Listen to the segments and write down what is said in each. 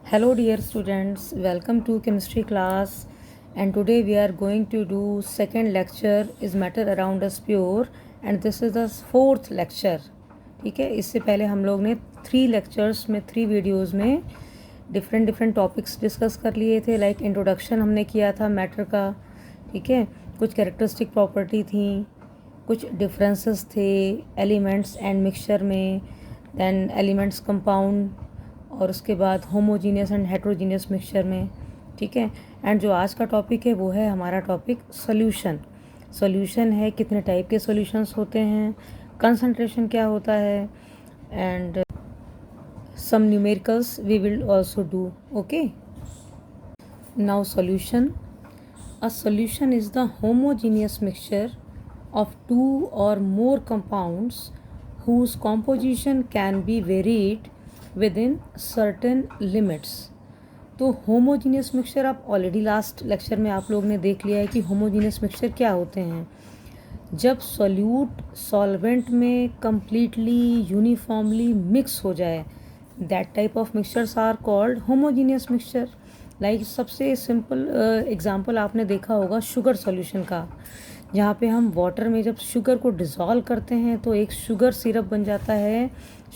Hello dear students, welcome to chemistry class and today we are going to do second lecture is matter around us pure and this is the fourth lecture. ठीक है, इससे पहले हम लोग ने 3 lectures में 3 videos में different topics discuss कर लिए थे. लाइक इंट्रोडक्शन हमने किया था मैटर का. ठीक है, कुछ कैरेक्टरिस्टिक प्रॉपर्टी थी, कुछ differences the elements and mixture में, दैन एलिमेंट्स कंपाउंड और उसके बाद होमोजीनियस एंड हेट्रोजीनियस मिक्सचर में. ठीक है, एंड जो आज का टॉपिक है वो है हमारा टॉपिक सॉल्यूशन. सॉल्यूशन है कितने टाइप के सॉल्यूशंस होते हैं, कंसंट्रेशन क्या होता है and some numericals we will also do. Okay, now solution. A solution is the homogeneous mixture of two or more compounds whose composition can be varied within certain limits. तो homogeneous mixture आप already last lecture में आप लोग ने देख लिया है कि होमोजीनियस मिक्सचर क्या होते हैं. जब सॉल्यूट सॉल्वेंट में कम्प्लीटली यूनिफॉर्मली मिक्स हो जाए, that type of mixtures are called homogeneous mixture. Like सबसे सिंपल एग्जांपल आपने देखा होगा शुगर सॉल्यूशन का, जहाँ पे हम वाटर में जब शुगर को डिज़ोल्व करते हैं तो एक शुगर सिरप बन जाता है,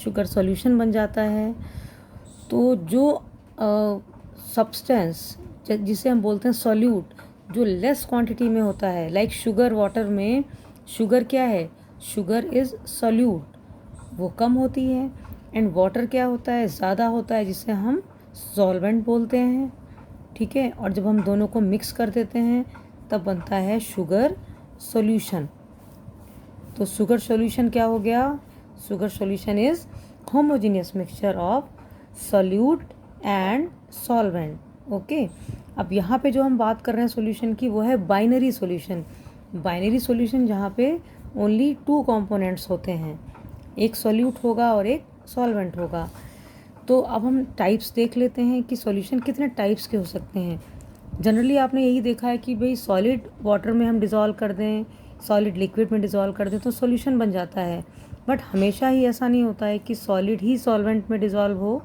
शुगर सॉल्यूशन बन जाता है. तो जो सब्सटेंस जिसे हम बोलते हैं सॉल्यूट, जो लेस क्वांटिटी में होता है, लाइक शुगर वाटर में शुगर क्या है, शुगर इज़ सॉल्यूट, वो कम होती है. एंड वाटर क्या होता है, ज़्यादा होता है, जिसे हम सॉल्वेंट बोलते हैं. ठीक है, और जब हम दोनों को मिक्स कर देते हैं तब बनता है शुगर सॉल्यूशन. तो शुगर सॉल्यूशन क्या हो गया, sugar solution is homogeneous mixture of solute and solvent. Okay, अब यहाँ पे जो हम बात कर रहे हैं सॉल्यूशन की वो है बाइनरी सॉल्यूशन. बाइनरी सॉल्यूशन जहाँ पे ओनली 2 कंपोनेंट्स होते हैं, एक सॉल्यूट होगा और एक सॉल्वेंट होगा. तो अब हम टाइप्स देख लेते हैं कि सॉल्यूशन कितने टाइप्स के हो सकते हैं. जनरली आपने यही देखा है कि भाई सॉलिड वाटर में हम डिज़ोल्व कर दें, सॉलिड लिक्विड में डिज़ोल्व कर दें तो सॉल्यूशन बन जाता है. बट हमेशा ही ऐसा नहीं होता है कि सॉलिड ही सॉल्वेंट में डिज़ोल्व हो.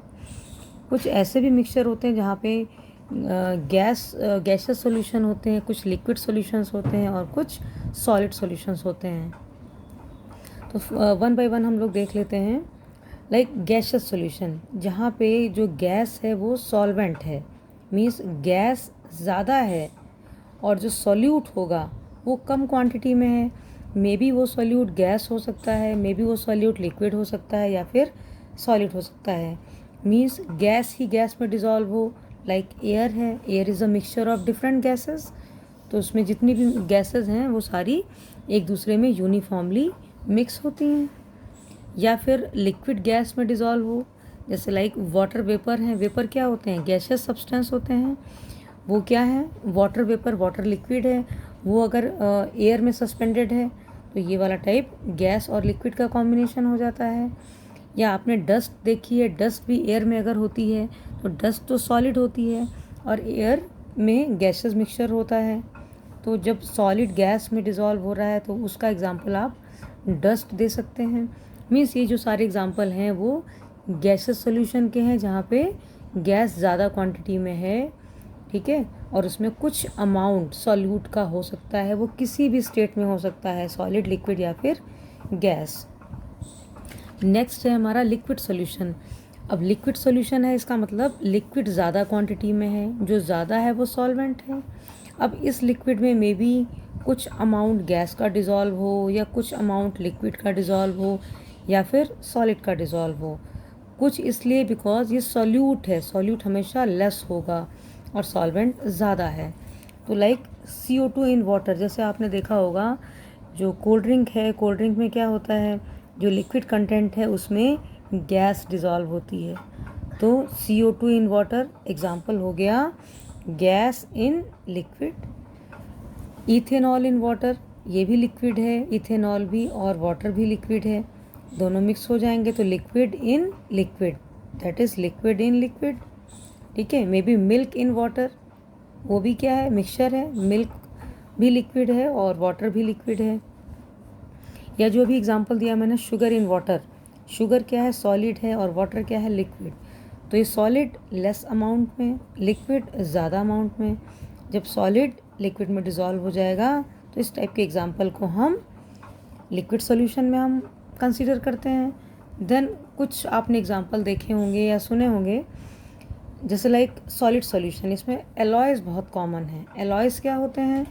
कुछ ऐसे भी मिक्सचर होते हैं जहाँ पे गैसेस सॉल्यूशन होते हैं, कुछ लिक्विड सॉल्यूशंस होते हैं और कुछ सॉलिड सॉल्यूशंस होते हैं. तो वन बाय वन हम लोग देख लेते हैं. लाइक गैसेस सॉल्यूशन, जहाँ पे जो गैस है वो सॉल्वेंट है, मीन्स गैस ज़्यादा है और जो सॉल्यूट होगा वो कम क्वांटिटी में है. मे बी वो सॉल्यूट गैस हो सकता है, मे बी वो सॉल्यूट लिक्विड हो सकता है या फिर सॉलिड हो सकता है. मीन्स गैस ही गैस में डिज़ोल्व हो. लाइक एयर है, air is a mixture of different gases. तो उसमें जितनी भी गैसेस हैं वो सारी एक दूसरे में यूनिफॉर्मली मिक्स होती हैं. या फिर लिक्विड गैस में डिज़ोल्व हो, जैसे लाइक वाटर वेपर हैं. वेपर क्या होते हैं, गैसेस सब्सटेंस होते हैं. वो क्या है, वाटर वेपर, वाटर लिक्विड है. वो अगर एयर में सस्पेंडेड है तो ये वाला टाइप गैस और लिक्विड का कॉम्बिनेशन हो जाता है. या आपने डस्ट देखी है, डस्ट भी एयर में अगर होती है तो डस्ट तो सॉलिड होती है और एयर में गैसेस मिक्सचर होता है. तो जब सॉलिड गैस में डिज़ोल्व हो रहा है तो उसका एग्जांपल आप डस्ट दे सकते हैं. मीन्स ये जो सारे एग्जांपल हैं वो गैसेस सॉल्यूशन के हैं जहाँ पे गैस ज़्यादा क्वांटिटी में है. ठीक है, और उसमें कुछ अमाउंट सॉल्यूट का हो सकता है, वो किसी भी स्टेट में हो सकता है, सॉलिड, लिक्विड या फिर गैस. नेक्स्ट है हमारा लिक्विड सॉल्यूशन. अब लिक्विड सॉल्यूशन है, इसका मतलब लिक्विड ज़्यादा क्वांटिटी में है, जो ज़्यादा है वो सॉल्वेंट है. अब इस लिक्विड में मे बी कुछ अमाउंट गैस का डिज़ोल्व हो या कुछ अमाउंट लिक्विड का डिज़ोल्व हो या फिर सॉलिड का डिज़ोल्व हो. कुछ इसलिए बिकॉज ये सॉल्यूट है, सॉल्यूट हमेशा लेस होगा और सॉल्वेंट ज़्यादा है. तो लाइक CO2 इन वाटर, जैसे आपने देखा होगा जो कोल्ड ड्रिंक है, कोल्ड ड्रिंक में क्या होता है, जो लिक्विड कंटेंट है उसमें गैस डिज़ोल्व होती है. तो CO2 इन वाटर एग्जांपल हो गया gas in liquid. Ethanol in water, ये भी लिक्विड है, इथेनॉल भी और वाटर भी लिक्विड है. दोनों मिक्स हो जाएंगे तो liquid in liquid, that is liquid in liquid. ठीक है, may be milk in water, वो भी क्या है, मिक्सचर है, मिल्क भी लिक्विड है और वाटर भी लिक्विड है. या जो भी एग्जांपल दिया मैंने शुगर इन वाटर, शुगर क्या है, सॉलिड है और वाटर क्या है, लिक्विड. तो ये सॉलिड लेस अमाउंट में, लिक्विड ज़्यादा अमाउंट में। जब सॉलिड लिक्विड में डिज़ोल्व हो जाएगा तो इस टाइप के एग्जाम्पल को हम लिक्विड सॉल्यूशन में हम कंसीडर करते हैं। देन कुछ आपने एग्जाम्पल देखे होंगे या सुने होंगे, जैसे लाइक सॉलिड सॉल्यूशन, इसमें एलॉयज़ बहुत कॉमन है। एलॉयज़ क्या होते हैं?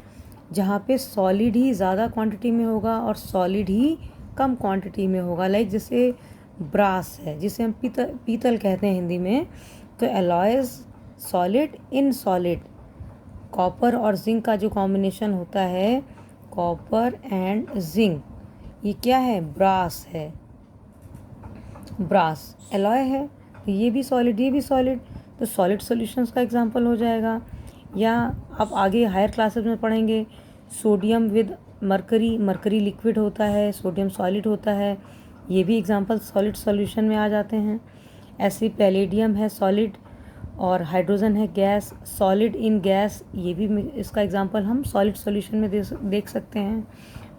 जहाँ पे सॉलिड ही ज़्यादा क्वांटिटी में होगा और सॉलिड ही कम क्वांटिटी में होगा। लाइक जैसे ब्रास है, जिसे हम पीतल कहते हैं हिंदी में। तो alloys solid in solid, copper और जिंक का जो कॉम्बिनेशन होता है, कॉपर एंड जिंक, ये क्या है? ब्रास है। ब्रास एलॉय है, ये भी सॉलिड, ये भी सॉलिड, तो सॉलिड सॉल्यूशंस का एग्जांपल हो जाएगा। या आप आगे हायर क्लासेस में पढ़ेंगे, sodium with mercury, mercury liquid होता है, सोडियम सॉलिड होता है, ये भी एग्जांपल सॉलिड सॉल्यूशन में आ जाते हैं। ऐसे पैलेडियम है सॉलिड और हाइड्रोजन है गैस, सॉलिड इन गैस, ये भी इसका एग्जांपल हम सॉलिड सॉल्यूशन में देख सकते हैं।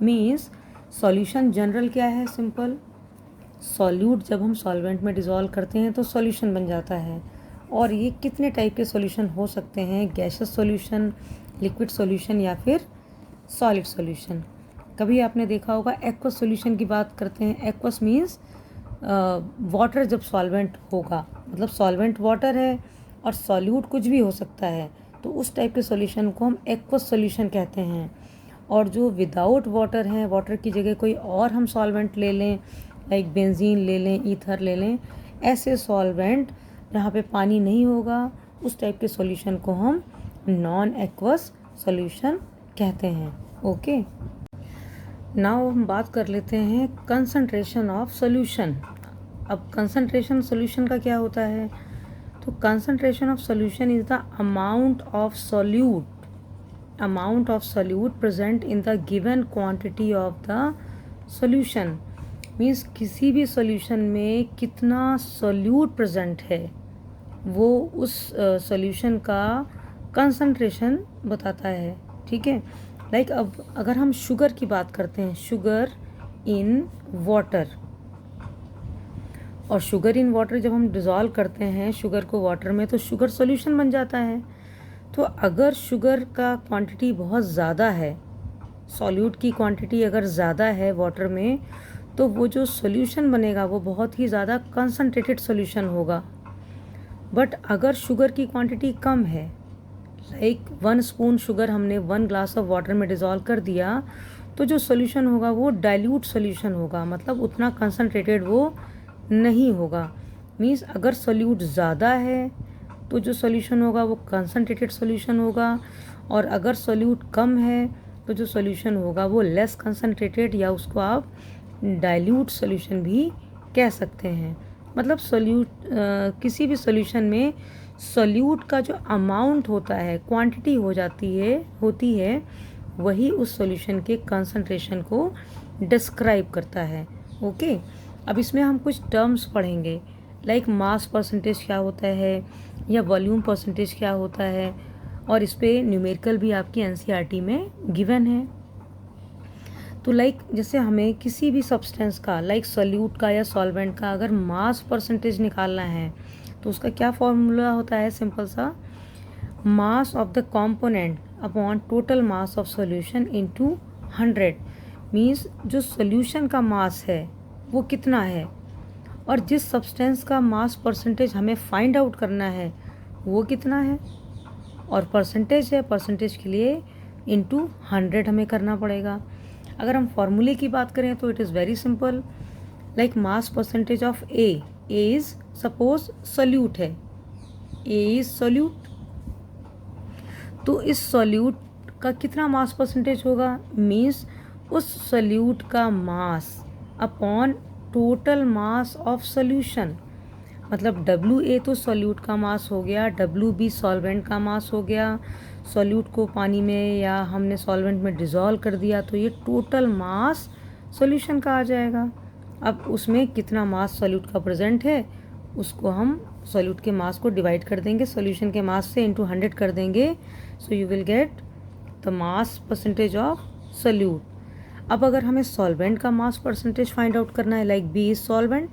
मीन्स सॉल्यूशन जनरल क्या है? सिंपल, सॉल्यूट जब हम सॉल्वेंट में डिज़ोल्व करते हैं तो सॉल्यूशन बन जाता है। और ये कितने टाइप के सॉल्यूशन हो सकते हैं? गैसियस सॉल्यूशन, लिक्विड सॉल्यूशन या फिर सॉलिड सॉल्यूशन। कभी आपने देखा होगा एक्वस सॉल्यूशन की बात करते हैं। एक्वस मीन्स वाटर जब सॉल्वेंट होगा, मतलब सॉल्वेंट वाटर है और सॉल्यूट कुछ भी हो सकता है, तो उस टाइप के सॉल्यूशन को हम एक्वस सॉल्यूशन कहते हैं। और जो विदाउट वाटर हैं, वाटर की जगह कोई और हम सॉल्वेंट ले लें, लाइक बेंजीन ले लें, ईथर ले लें, ऐसे सॉल्वेंट जहाँ पे पानी नहीं होगा, उस टाइप के सॉल्यूशन को हम नॉन एक्वस सॉल्यूशन कहते हैं। ओके, नाउ हम बात कर लेते हैं कंसंट्रेशन ऑफ सॉल्यूशन। अब कंसंट्रेशन सॉल्यूशन का क्या होता है? तो concentration of solution is the amount of solute present in the given quantity of the solution. Means किसी भी सॉल्यूशन में कितना सॉल्यूट प्रेजेंट है वो उस सॉल्यूशन का कंसंट्रेशन बताता है। ठीक है, लाइक अब अगर हम शुगर की बात करते हैं, शुगर इन वाटर, और शुगर इन वाटर जब हम डिज़ोल्व करते हैं शुगर को वाटर में तो शुगर सॉल्यूशन बन जाता है। तो अगर शुगर का क्वांटिटी बहुत ज़्यादा है, सॉल्यूट की क्वांटिटी अगर ज़्यादा है वाटर में, तो वो जो सॉल्यूशन बनेगा वो बहुत ही ज़्यादा कंसंट्रेटेड सॉल्यूशन होगा। बट अगर शुगर की क्वांटिटी कम है, लाइक 1 स्पून शुगर हमने 1 ग्लास ऑफ वाटर में डिज़ोल्व कर दिया, तो जो सॉल्यूशन होगा वो डाइल्यूट सॉल्यूशन होगा, मतलब उतना कंसंट्रेटेड वो नहीं होगा। मीन्स अगर सॉल्यूट ज़्यादा है तो जो सॉल्यूशन होगा वो कंसंट्रेटेड सॉल्यूशन होगा, और अगर सॉल्यूट कम है तो जो सॉल्यूशन होगा वो लेस कंसंट्रेटेड, या उसको आप डाइल्यूट सॉल्यूशन भी कह सकते हैं। मतलब किसी भी सॉल्यूशन में सॉल्यूट का जो अमाउंट होता है, क्वांटिटी होती है, वही उस सॉल्यूशन के कंसंट्रेशन को डिस्क्राइब करता है। ओके, अब इसमें हम कुछ टर्म्स पढ़ेंगे, लाइक मास परसेंटेज क्या होता है या वॉल्यूम परसेंटेज क्या होता है, और इस पर न्यूमेरिकल भी आपकी एनसीईआरटी में गिवन है। तो लाइक जैसे हमें किसी भी सब्सटेंस का, लाइक सॉल्यूट का या सॉल्वेंट का, अगर मास परसेंटेज निकालना है तो उसका क्या फॉर्मूला होता है? सिंपल सा, मास of the component upon total mass of solution into 100। Means जो सॉल्यूशन का मास है वो कितना है, और जिस सब्सटेंस का मास परसेंटेज हमें फाइंड आउट करना है वो कितना है, और परसेंटेज है, परसेंटेज के लिए इनटू 100 हमें करना पड़ेगा। अगर हम फॉर्मूले की बात करें तो it is very simple, like mass percentage of A is suppose solute है, ए इज सॉल्यूट, तो इस सॉल्यूट का कितना मास परसेंटेज होगा? मीन्स उस सॉल्यूट का mass upon total mass of solution, मतलब WA तो सॉल्यूट का मास हो गया, WB सॉल्वेंट का मास हो गया, सॉल्यूट को पानी में या हमने सॉल्वेंट में डिज़ोल्व कर दिया तो ये टोटल मास सॉल्यूशन का आ जाएगा। अब उसमें कितना मास सॉल्यूट का प्रेजेंट है उसको हम सॉल्यूट के मास को डिवाइड कर देंगे सॉल्यूशन के मास से, इनटू 100 कर देंगे, so you will get the mass percentage of solute. अब अगर हमें सॉल्वेंट का मास परसेंटेज फाइंड आउट करना है, लाइक B इज सॉल्वेंट,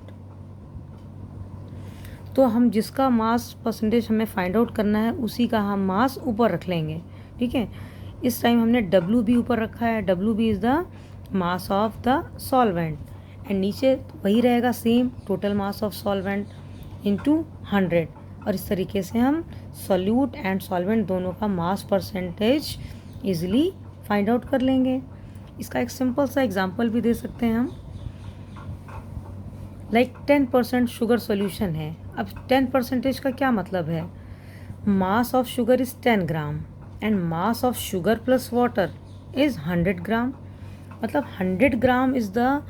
तो हम जिसका मास परसेंटेज हमें फाइंड आउट करना है उसी का हम मास ऊपर रख लेंगे, ठीक है। इस टाइम हमने डब्ल्यू बी ऊपर रखा है, W B is the mass of the solvent, and नीचे वही रहेगा same, total mass of solvent into 100। और इस तरीके से हम सॉल्यूट एंड सॉल्वेंट दोनों का mass percentage easily find out कर लेंगे। इसका एक सिंपल सा एग्जांपल भी दे सकते हैं हम, लाइक 10% शुगर सॉल्यूशन है। अब 10% का क्या मतलब है, mass of sugar is 10 gram and mass of sugar plus water is 100 ग्राम। मतलब 100 gram is the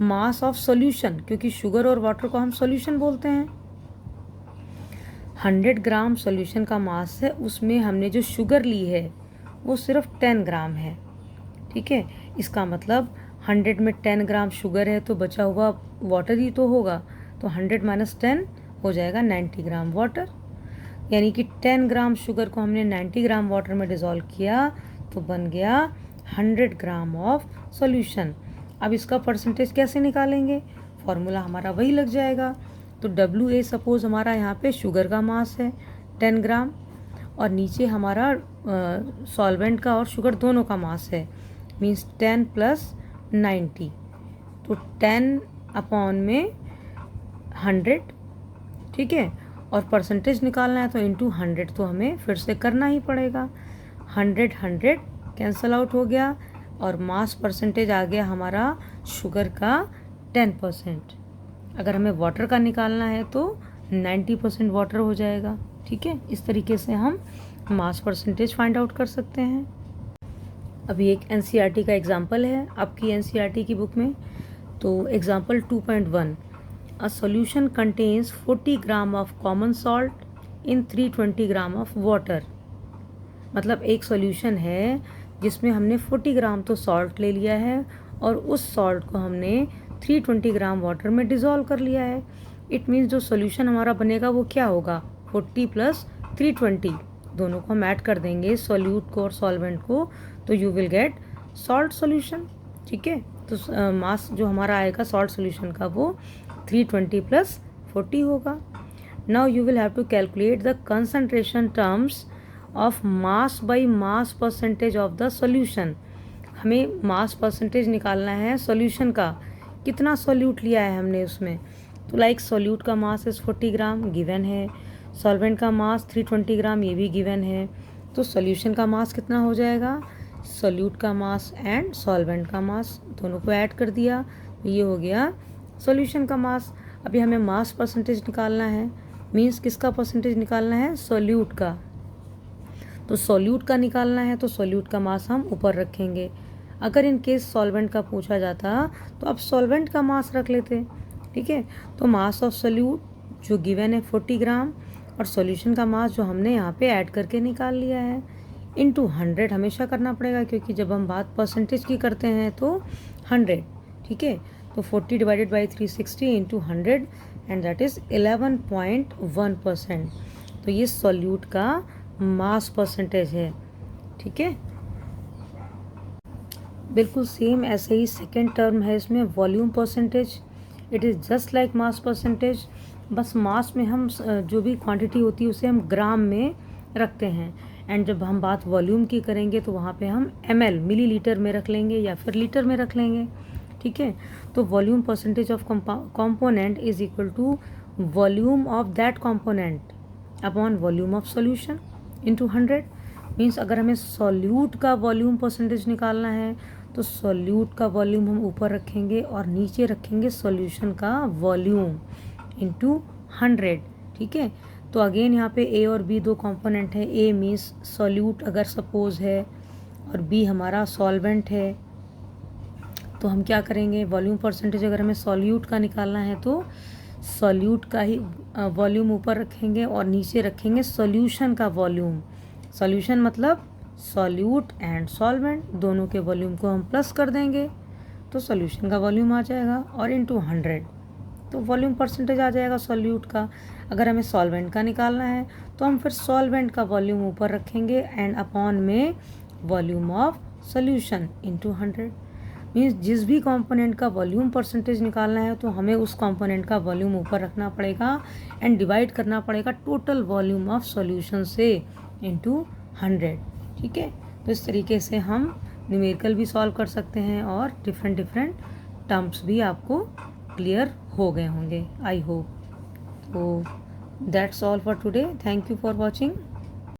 mass of solution, क्योंकि शुगर और वाटर को हम सॉल्यूशन बोलते हैं। 100 ग्राम सॉल्यूशन का मास है, उसमें हमने जो शुगर ली है वो सिर्फ 10 ग्राम है, ठीक है। इसका मतलब 100 में 10 ग्राम शुगर है तो बचा हुआ वाटर ही तो होगा, तो 100 माइनस 10 हो जाएगा 90 ग्राम वाटर। यानी कि 10 ग्राम शुगर को हमने 90 ग्राम वाटर में डिज़ोल्व किया तो बन गया 100 ग्राम ऑफ सॉल्यूशन। अब इसका परसेंटेज कैसे निकालेंगे, फॉर्मूला हमारा वही लग जाएगा। तो डब्ल्यू ए सपोज हमारा यहाँ पे शुगर का मास है 10 ग्राम, और नीचे हमारा सॉल्वेंट का और शुगर दोनों का मास है, मीन्स 10 प्लस 90, तो 10 अपॉन में 100, ठीक है। और परसेंटेज निकालना है तो इंटू 100 तो हमें फिर से करना ही पड़ेगा। 100 कैंसल आउट हो गया और मास परसेंटेज आ गया हमारा शुगर का 10%। अगर हमें वाटर का निकालना है तो 90% वाटर हो जाएगा, ठीक है। इस तरीके से हम मास परसेंटेज फाइंड आउट कर सकते हैं। अभी एक एनसीईआरटी का एग्जांपल है आपकी एनसीईआरटी की बुक में। तो example 2.1, a solution contains 40 gram of common salt in 320 gram of water. मतलब एक सॉल्यूशन है जिसमें हमने 40 ग्राम तो सॉल्ट ले लिया है और उस सॉल्ट को हमने 320 ग्राम वाटर में डिज़ोल्व कर लिया है। इट मीन्स जो सॉल्यूशन हमारा बनेगा वो क्या होगा, 40 प्लस 320, दोनों को हम ऐड कर देंगे सॉल्यूट को और सॉल्वेंट को, तो you will get salt solution, ठीक है। तो मास जो हमारा आएगा सॉल्ट सॉल्यूशन का वो 320 प्लस 40 होगा। Now you will have to calculate the concentration terms of mass by mass percentage of the solution. हमें मास परसेंटेज निकालना है सॉल्यूशन का, कितना सॉल्यूट लिया है हमने उसमें। तो लाइक सॉल्यूट का मास इस 40 ग्राम गिवन है, सॉल्वेंट का मास 320 ग्राम ये भी गिवन है, तो सॉल्यूशन का मास कितना हो जाएगा, सॉल्यूट का मास एंड सॉल्वेंट का मास दोनों को ऐड कर दिया, तो ये हो गया सॉल्यूशन का मास। अभी हमें मास परसेंटेज निकालना है, मीन्स किसका परसेंटेज निकालना है, सॉल्यूट का। तो सॉल्यूट का निकालना है तो सॉल्यूट का मास हम ऊपर रखेंगे। अगर इन केस सॉल्वेंट का पूछा जाता तो अब सॉल्वेंट का मास रख लेते, ठीक है। तो मास ऑफ सॉल्यूट जो गिवन है 40 ग्राम और सॉल्यूशन का मास जो हमने यहाँ पे ऐड करके निकाल लिया है, इनटू 100 हमेशा करना पड़ेगा क्योंकि जब हम बात परसेंटेज की करते हैं तो 100, ठीक है। तो 40 divided by 360 into 100 and that is 11.1%। तो ये सॉल्यूट का मास परसेंटेज है, ठीक है। बिल्कुल सेम ऐसे ही सेकेंड टर्म है इसमें volume percentage. It is just like mass percentage, बस मास में हम जो भी क्वांटिटी होती है उसे हम ग्राम में रखते हैं, एंड जब हम बात वॉल्यूम की करेंगे तो वहाँ पे हम ml मिलीलीटर में रख लेंगे या फिर लीटर में रख लेंगे, ठीक है। तो volume percentage of component is equal to volume of that component upon volume of solution into 100। Means अगर हमें सॉल्यूट का वॉल्यूम परसेंटेज निकालना है तो सॉल्यूट का वॉल्यूम हम ऊपर रखेंगे और नीचे रखेंगे सॉल्यूशन का वॉल्यूम इंटू 100, ठीक है। तो अगेन यहाँ पे ए और बी दो कंपोनेंट है, ए मीन्स सॉल्यूट अगर सपोज है और बी हमारा सॉल्वेंट है, तो हम क्या करेंगे, वॉल्यूम परसेंटेज अगर हमें सॉल्यूट का निकालना है तो सॉल्यूट का ही वॉल्यूम ऊपर रखेंगे और नीचे रखेंगे सॉल्यूशन का वॉल्यूम। सॉल्यूशन मतलब सॉल्यूट एंड सॉल्वेंट दोनों के वॉल्यूम को हम प्लस कर देंगे तो सॉल्यूशन का वॉल्यूम आ जाएगा और इंटू 100, तो वॉल्यूम परसेंटेज आ जाएगा सॉल्यूट का। अगर हमें सॉल्वेंट का निकालना है तो हम फिर सॉल्वेंट का वॉल्यूम ऊपर रखेंगे एंड अपॉन में volume of solution into 100। Means जिस भी कंपोनेंट का वॉल्यूम परसेंटेज निकालना है तो हमें उस कंपोनेंट का वॉल्यूम ऊपर रखना पड़ेगा एंड डिवाइड करना पड़ेगा टोटल वॉल्यूम ऑफ सॉल्यूशन से इनटू 100। ठीक है, तो इस तरीके से हम न्यूमेरिकल भी सॉल्व कर सकते हैं और डिफरेंट टर्म्स भी आपको क्लियर हो गए होंगे आई होप। तो that's all for today, thank you for watching.